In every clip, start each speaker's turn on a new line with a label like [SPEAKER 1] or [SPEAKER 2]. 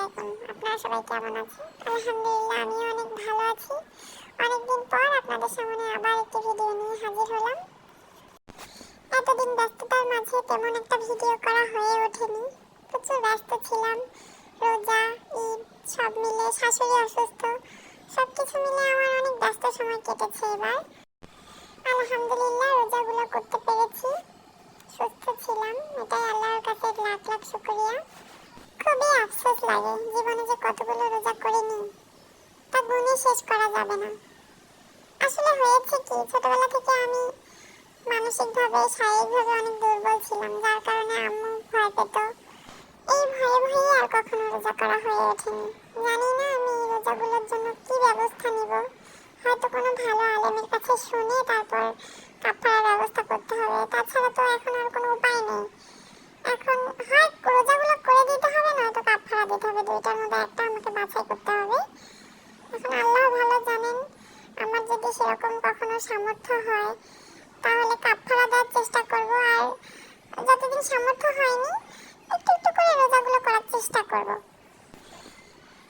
[SPEAKER 1] আলাইকুম। আপনারা সবাই কেমন আছেন? আলহামদুলিল্লাহ আমিও অনেক ভালো আছি। অনেকদিন পর আপনাদের সামনে আবার একটি ভিডিও নিয়ে হাজির হলাম। এতদিন ব্যস্ততার মাঝে তেমন একটা ভিডিও করা হয়ে ওঠেনি। প্রচুর ব্যস্ত ছিলাম। রোজা, ঈদ সব মিলে, শাশুড়ি অসুস্থ, সবকিছু মিলে আমার অনেক ব্যস্ত সময় কেটেছে এবার। আলহামদুলিল্লাহ রোজাগুলো করতে পেরেছি, সুস্থ ছিলাম, এটাই আল্লাহর কাছে লাখ লাখ শুকরিয়া। খুবই আফসোস লাগে জীবনে যে কতগুলো রোজা করিনি তা গুণে শেষ করা যাবে না। আসলে হয়েছে কি, ছোটবেলা থেকে আমি মানসিকভাবে শারীরিকভাবে অনেক দুর্বল ছিলাম, যার কারণে আম্মু ভয় পেত। এই ভয়ে ভয়ে আর কখনো রোজা করা হয়ে ওঠেনি। জানি না আমি রোজাগুলোর জন্য কি ব্যবস্থা নিব। হয়তো কোনো ভালো আলেমের কাছে শুনে তারপর কাফারার ব্যবস্থা করতে হবে। তাছাড়া তো এখন আর কোনো উপায় নেই। এখন হয় রোজাগুলো করে দিতে হবে, নয়তো কাফারা দিতে হবে। দুইটার মধ্যে একটা আমাকে বাছাই করতে হবে। এখন আল্লাহ ভালো জানেন, আমার যদি সেরকম কখনো সামর্থ্য হয় তাহলে কাফারা দেওয়ার চেষ্টা করব। আর যতদিন সামর্থ্য হয়নি একটু একটু করে রোজাগুলো করার চেষ্টা করব।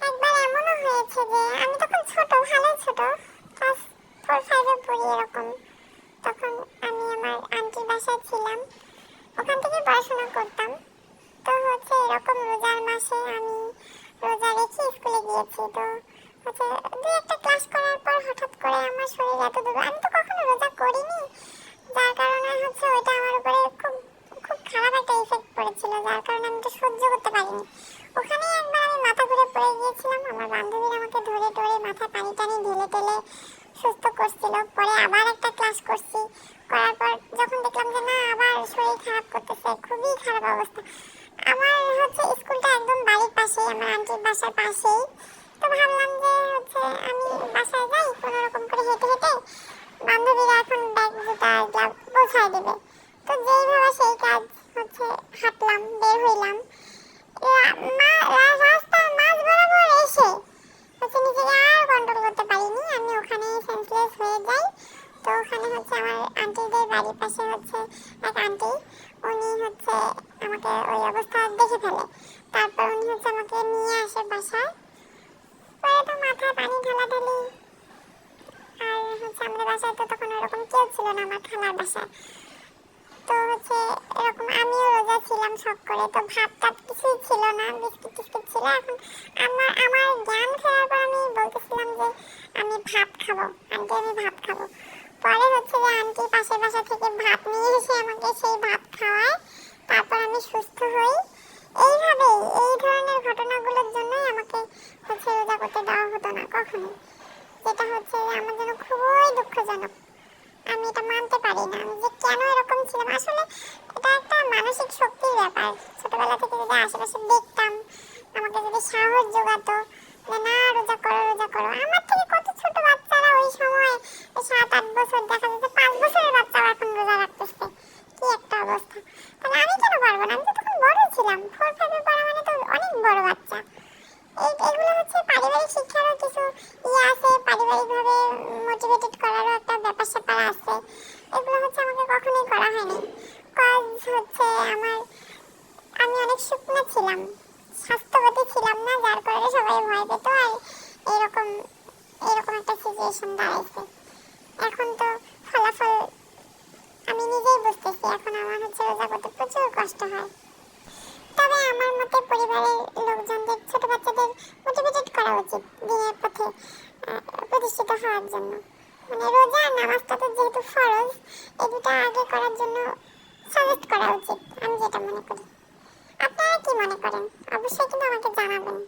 [SPEAKER 1] একবার এমনও হয়েছে যে আমি তখন ছোট, ভালোই ছোট, ক্লাস 4-5-এ পড়ি এরকম। তখন আমি আমার আন্টির বাসায় ছিলাম, ওখান থেকে পড়াশোনা করতাম। তো এরকম রোজার মাসে আমি রোজা রেখে স্কুলে গিয়েছি। তো দুই একটা ক্লাস করার পর হঠাৎ করে আমার শরীর এত দুর্বল, আমি তো কখনো রোজা করিনি, যার কারণে ওইটা আমার উপরে খুব খুব খারাপ একটা ইফেক্ট পড়েছিল, যার কারণে আমি তো সহ্য করতে পারিনি। ওখানে একবার আমি মাথা ঘুরে পড়ে গিয়েছিলাম। আমার বান্ধবীরা আমাকে ধরে ধরে মাথায় পানি টানি ঢেলে টেলে সুস্থ করছিল। পরে আবার একটা ক্লাস করছি, করার পর যখন দেখলাম যে না আবার শরীর খারাপ করতেছে, খুবই খারাপ অবস্থা। আমার স্কুলটা একদম বাড়ির পাশেই, আমার আন্টির বাসার পাশেই। তো ভাবলাম যে আমি বাসায় যাই কোনো রকম করে হেঁটে হেঁটে, বান্ধবীরা এখন ব্যাগ জুতা এগুলা পৌঁছায় দেবে। তো যেই ভাবা সেই কাজ, হাঁটলাম, বের হইলাম। রাস্তার মাঝ বরাবর এসে নিজেকে আর কন্ট্রোল করতে পারিনি, আমি ওখানে সেন্সলেস হয়ে যাই। তো ওখানে আমার আন্টিদের বাড়ির পাশে এক আন্টি, উনি আমাকে ওই অবস্থা দেখে ফেলে। তারপর উনি আমাকে নিয়ে আসে বাসায়। পরে তো মাথায় পানি ঢালাঢালি। আর আমাদের বাসায় তো তখন ওরকম কেউ ছিল না, আমার খালার বাসায়। তো এরকম আমিও রোজা ছিলাম শখ করে, তো ভাত টাত কিছুই ছিল না, বিস্কিট টিস্কিট ছিল। এখন আমার জ্ঞান ফেরার পর আমি বলতেছিলাম যে আমি ভাত খাবো, আন্টি আমি ভাত খাবো। পরে যে আন্টি পাশের বাসা থেকে ভাত নিয়ে এসে আমাকে সেই ভাত খাওয়ায়, তারপর আমি সুস্থ হই। এইভাবেই এই ধরনের ঘটনাগুলোর জন্যই আমাকে রোজা করতে দেওয়া হতো না কখনোই, যেটা আমার জন্য খুবই দুঃখজনক। আমি এটা মানতে পারি না যে কেন এরকম ছিলাম। আসলে এটা একটা মানসিক শক্তির ব্যাপার। ছোটবেলা থেকে যদি আশেপাশে দেখতাম, আমাকে যদি সাহস জোগাতো যে না রোজা করো রোজা করো। আমার থেকে কত ছোট বাচ্চারা ওই সময় 7-8 বছর, দেখা যাচ্ছে 5 বছরের বাচ্চারা এখন রোজা রাখতেছে, কি একটা অবস্থা। তাহলে আমি কেন পারবো না? আমি তো তখন বড় ছিলাম, 4-5-এ পড়া মানে তো অনেক বড় বাচ্চা। এগুলো পারিবারিক শিক্ষারও কিছু আছে, পারিবারিকভাবে মোটিভেটেড করারও একটা ব্যাপার স্যাপার আছে। এগুলো আমাকে কখনোই করা হয়নি। কজ আমি অনেক শুকনো ছিলাম, স্বাস্থ্যবতী ছিলাম না, যার কারণে সবাই ভয় পেত। আর এরকম এরকম একটা সিচুয়েশন দাঁড়াইছে। এখন তো ফলাফল আমি নিজেই বুঝতেছি। এখন আমার রোজা করতে প্রচুর কষ্ট হয়। তবে আমার মতে পরিবারের লোকজনদের, ছোট বাচ্চাদের মোটিভেটেড করা উচিত দিনের পথে প্রতিষ্ঠিত হওয়ার জন্য। মানে রোজা আর নামাজটা তো যেহেতু ফরজ, এই দুটো আগে করার জন্য সাজেস্ট করা উচিত, আমি যেটা মনে করি। আপনারা কি মনে করেন অবশ্যই কিন্তু আমাকে জানাবেন।